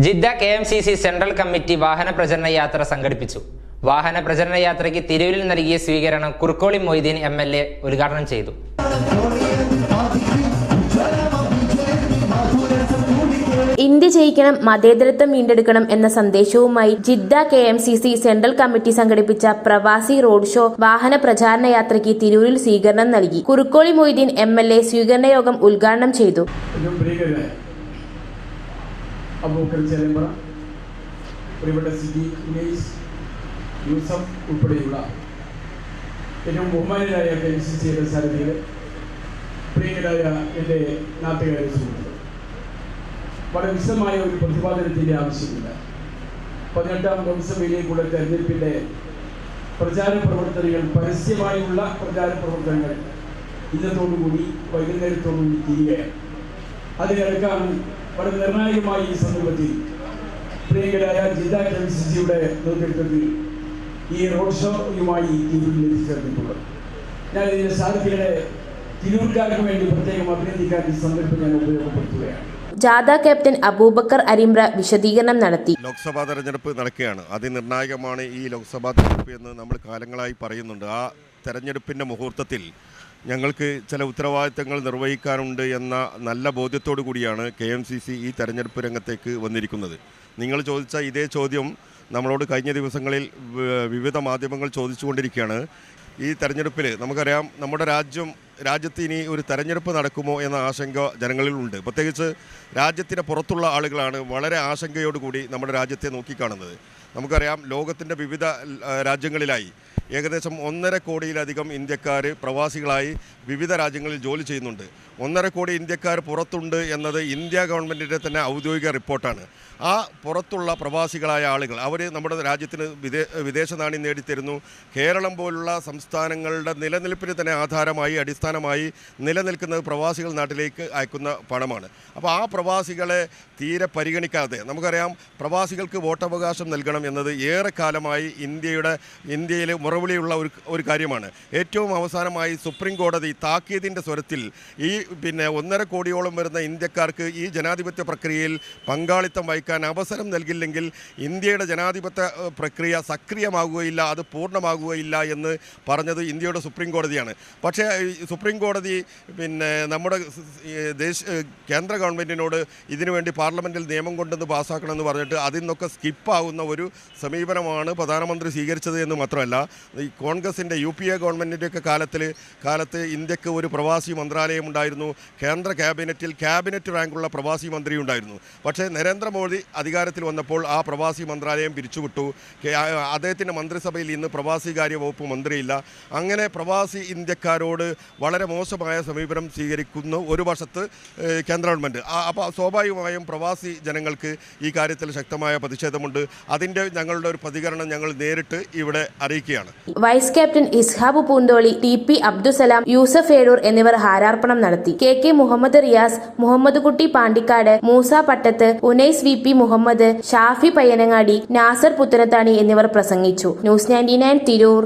Jeddah KMCC central committee വാഹന പ്രചരണ യാത്ര സംഘടിപ്പിച്ചു. വാഹന പ്രചരണ യാത്രയ്ക്ക് തിരൂരിൽ നൽകിയ സ്വീകരണം കുറുക്കോളി മൊയ്തീൻ MLA ഉദ്ഘാടനം ചെയ്തു. ഇന്ത്യ ജയിക്കണം, മതേതരത്വം വീണ്ടെടുക്കണം എന്ന സന്ദേശവുമായി ജിദ്ദ KMCC സെൻട്രൽ കമ്മിറ്റി സംഘടിപ്പിച്ച പ്രവാസി റോഡ് ഷോ വാഹന പ്രചാരണ യാത്രയ്ക്ക് തിരൂരിൽ സ്വീകരണം നൽകി. കുറുക്കോളി മൊയ്തീൻ MLA സ്വീകരണ യോഗം ഉദ്ഘാടനം ചെയ്തു. ഉൾപ്പെടെയുള്ള ഏറ്റവും ബഹുമാനരായ KMCCയുടെ സാരഥികളെ, പ്രിയങ്കരായ എൻ്റെ നാട്ടുകാരെ സുഹൃത്തുക്കൾ, വളരെ വിശദമായ ഒരു പ്രതിപാദനത്തിൻ്റെ ആവശ്യമില്ല. 18ാം ലോക്സഭയിലേക്കുള്ള തെരഞ്ഞെടുപ്പിൻ്റെ പ്രചാര പ്രവർത്തനങ്ങൾ, പരസ്യമായുള്ള പ്രചാര പ്രവർത്തനങ്ങൾ ഇന്നത്തോടുകൂടി വൈകുന്നേരത്തോടുകൂടി തീരുകയാണ്. അതിനിടക്കാണ് വളരെ നിർണായകമായി ഈ സന്ദർഭത്തിൽ പ്രിയങ്കരായ ജിദ്ദ KMCCയുടെ നേതൃത്വത്തിൽ ഈ റോഡ് ഷോയുമായി തിരൂരിൽ എത്തിച്ചേർന്നിട്ടുള്ളത്. ഞാൻ ഇതിൻ്റെ സാരഥികളെ തിരൂർക്കാർക്ക് വേണ്ടി പ്രത്യേകം അഭിനന്ദിക്കാൻ ഈ സന്ദർഭം ഞാൻ ഉപയോഗപ്പെടുത്തുകയാണ്. ജാഥ ക്യാപ്റ്റൻ അബൂബക്കർ അരിമ്ര വിശദീകരണം നടത്തി. ലോക്സഭാ തെരഞ്ഞെടുപ്പ് നടക്കുകയാണ്. അതിനിർണായകമാണ് ഈ ലോക്സഭാ തെരഞ്ഞെടുപ്പ് എന്ന് നമ്മൾ കാലങ്ങളായി പറയുന്നുണ്ട്. ആ തെരഞ്ഞെടുപ്പിൻ്റെ മുഹൂർത്തത്തിൽ ഞങ്ങൾക്ക് ചില ഉത്തരവാദിത്തങ്ങൾ നിർവഹിക്കാനുണ്ട് എന്ന നല്ല ബോധ്യത്തോടു കൂടിയാണ് KMCC ഈ തെരഞ്ഞെടുപ്പ് രംഗത്തേക്ക് വന്നിരിക്കുന്നത്. നിങ്ങൾ ചോദിച്ച ഇതേ ചോദ്യം നമ്മളോട് കഴിഞ്ഞ ദിവസങ്ങളിൽ വിവിധ മാധ്യമങ്ങൾ ചോദിച്ചുകൊണ്ടിരിക്കുകയാണ്. ഈ തെരഞ്ഞെടുപ്പിൽ നമുക്കറിയാം, നമ്മുടെ രാജ്യത്ത് ഇനി ഒരു തെരഞ്ഞെടുപ്പ് നടക്കുമോ എന്ന ആശങ്ക ജനങ്ങളിലുണ്ട്. പ്രത്യേകിച്ച് രാജ്യത്തിന് പുറത്തുള്ള ആളുകളാണ് വളരെ ആശങ്കയോടുകൂടി നമ്മുടെ രാജ്യത്തെ നോക്കിക്കാണുന്നത്. നമുക്കറിയാം, ലോകത്തിൻ്റെ വിവിധ രാജ്യങ്ങളിലായി ഏകദേശം 1.5 കോടിയിലധികം ഇന്ത്യക്കാർ പ്രവാസികളായി വിവിധ രാജ്യങ്ങളിൽ ജോലി ചെയ്യുന്നുണ്ട്. 1.5 കോടി ഇന്ത്യക്കാർ പുറത്തുണ്ട് എന്നത് ഇന്ത്യ ഗവൺമെൻറ്റിൻ്റെ തന്നെ ഔദ്യോഗിക റിപ്പോർട്ടാണ്. ആ പുറത്തുള്ള പ്രവാസികളായ ആളുകൾ അവർ നമ്മുടെ രാജ്യത്തിന് വിദേശ നാണ്യം നേടിത്തരുന്നു. കേരളം പോലുള്ള സംസ്ഥാനങ്ങളുടെ നിലനിൽപ്പിന് തന്നെ ആധാരമായി, അടിസ്ഥാനമായി നിലനിൽക്കുന്നത് പ്രവാസികൾ നാട്ടിലേക്ക് അയക്കുന്ന പണമാണ്. അപ്പോൾ ആ പ്രവാസികളെ തീരെ പരിഗണിക്കാതെ, നമുക്കറിയാം, പ്രവാസികൾക്ക് വോട്ടവകാശം നൽകണം എന്നത് ഏറെക്കാലമായി ഇന്ത്യയിലെ മുറവിളിയുള്ള ഒരു കാര്യമാണ്. ഏറ്റവും അവസാനമായി സുപ്രീം കോടതി താക്കീതിൻ്റെ സ്വരത്തിൽ ഈ 1.5 കോടിയോളം വരുന്ന ഇന്ത്യക്കാർക്ക് ഈ ജനാധിപത്യ പ്രക്രിയയിൽ പങ്കാളിത്തം വഹിക്കാൻ അവസരം നൽകില്ലെങ്കിൽ ഇന്ത്യയുടെ ജനാധിപത്യ പ്രക്രിയ സക്രിയമാകുകയില്ല, അത് പൂർണ്ണമാകുകയില്ല എന്ന് പറഞ്ഞത് ഇന്ത്യയുടെ സുപ്രീം കോടതിയാണ്. പക്ഷേ സുപ്രീം കോടതി നമ്മുടെ കേന്ദ്ര ഗവൺമെൻറ്റിനോട് ഇതിനുവേണ്ടി പാർലമെൻറ്റിൽ നിയമം കൊണ്ടുവന്ന് പാസ്സാക്കണമെന്ന് പറഞ്ഞിട്ട് അതിൽ നിന്നൊക്കെ സ്കിപ്പാകുന്ന ഒരു സമീപനമാണ് പ്രധാനമന്ത്രി സ്വീകരിച്ചത് എന്ന് മാത്രമല്ല, ഈ കോൺഗ്രസിൻ്റെ UPA ഗവൺമെൻറ്റിൻ്റെയൊക്കെ കാലത്ത് ഇന്ത്യക്ക് ഒരു പ്രവാസി മന്ത്രാലയം ഉണ്ടായിരുന്നു. കേന്ദ്ര ക്യാബിനറ്റ് റാങ്കുള്ള പ്രവാസി മന്ത്രി ഉണ്ടായിരുന്നു. പക്ഷേ നരേന്ദ്രമോദി അധികാരത്തിൽ വന്നപ്പോൾ ആ പ്രവാസി മന്ത്രാലയം പിരിച്ചുവിട്ടു. അദ്ദേഹത്തിൻ്റെ മന്ത്രിസഭയിൽ ഇന്ന് പ്രവാസികാര്യ വകുപ്പ് മന്ത്രിയില്ല. അങ്ങനെ പ്രവാസി ഇന്ത്യക്കാരോട് വളരെ മോശമായ സമീപനം സ്വീകരിക്കുന്നു ഒരു വശത്ത് കേന്ദ്ര ഗവൺമെൻറ്. അപ്പോൾ സ്വാഭാവികമായും പ്രവാസി ജനങ്ങൾക്ക് ഈ കാര്യത്തിൽ ശക്തമായ പ്രതിഷേധമുണ്ട്. അതിൻ്റെ ഞങ്ങളുടെ ഒരു പ്രതികരണം ഞങ്ങൾ നേരിട്ട് ഇവിടെ അറിയിക്കുകയാണ്. Vice captain Ishab Poontholi, TP Abdussalam, Yusuf Ezhur എന്നിവർ ഹാരാർപ്പണം നടത്തി. KK മുഹമ്മദ് റിയാസ്, മുഹമ്മദ് കുട്ടി പാണ്ടിക്കാട്, മൂസ പട്ടത്ത്, ഉനൈസ് VP മുഹമ്മദ്, ഷാഫി പയ്യനങ്ങാടി, നാസർ പുത്തനത്താണി എന്നിവർ പ്രസംഗിച്ചു. ന്യൂസ് 99 തിരൂർ.